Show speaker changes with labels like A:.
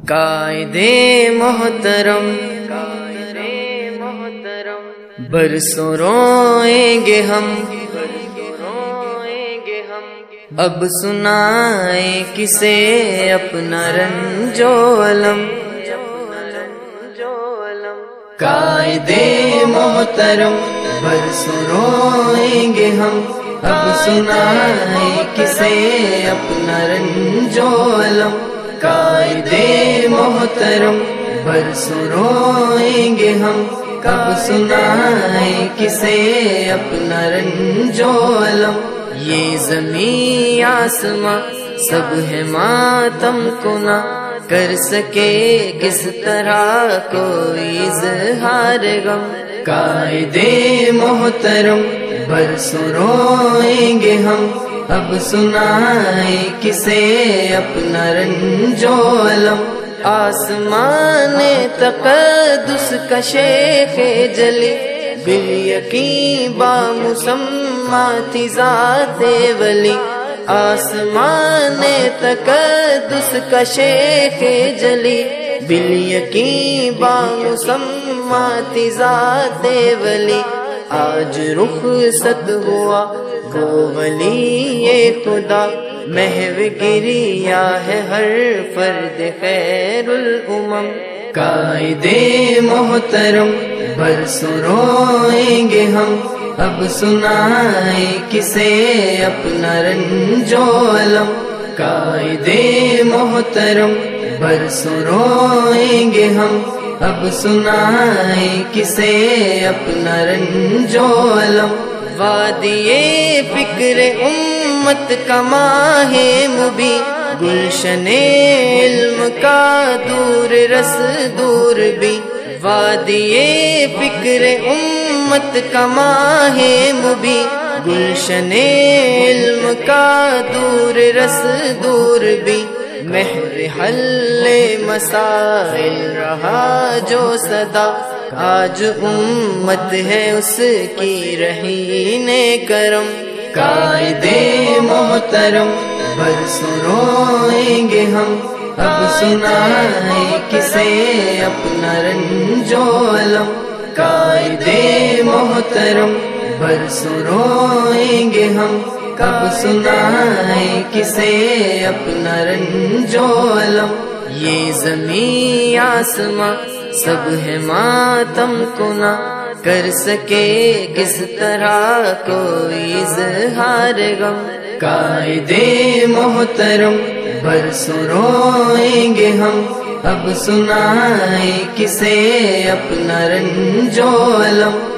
A: قائدِ محترم برسوں روئیں گے ہم، اب سنائیں کسے اپنا رنج و الم۔ قائدِ محترم برسوں روئیں گے ہم، اب سنائیں کسے اپنا رنج و الم۔ قائدِ محترم برسوں روئیں گے ہم، کب سنائیں کسے اپنا رنج و الم۔ یہ زمین آسماں سب ہے ماتم کو نہ کر سکے کس طرح کوئی اظہار غم۔ قائدِ محترم برسوں روئیں گے ہم، اب سنائیں کسے اپنا رنج و الم۔ آسمان تقدس کا شیخ جلی، بالیقین بامسمہ تھی ذات ولی۔ آسمان تقدس کا شیخ جلی، بالیقین بامسمہ تھی ذات ولی۔ آج رخصت ہوا وہ ولی خدا، محو گریا ہے ہر فرد خیر الامم۔ قائدِ محترم برسوں روئیں گے ہم، اب سنائیں کسے اپنا رنج و الم۔ قائدِ محترم برسوں روئیں گے ہم، اب سنائیں کسے اپنا رنج و الم۔ وادی فکر امت کا ماہ مبیں، گلشن علم کا دور رس دور بھی۔ وادی فکر امت کا ماہ مبیں، گلشن علم کا دور رس دور بھی۔ مہر حل مسائل رہا جو صدا، آج امت ہے اس کی رہین کرم۔ قائدِ محترم برسوں روئیں گے ہم، اب سنائیں کسے اپنا رنج و الم۔ قائدِ محترم برسوں روئیں گے ہم، کب سنائیں کسے اپنا رنج و الم۔ یہ زمین آسماں سب ہے ماتم کو نہ کر سکے کس طرح کوئی اظہار غم۔ قائدِ محترم برسوں روئیں گے ہم، اب سنائیں کسے اپنا رنج و الم۔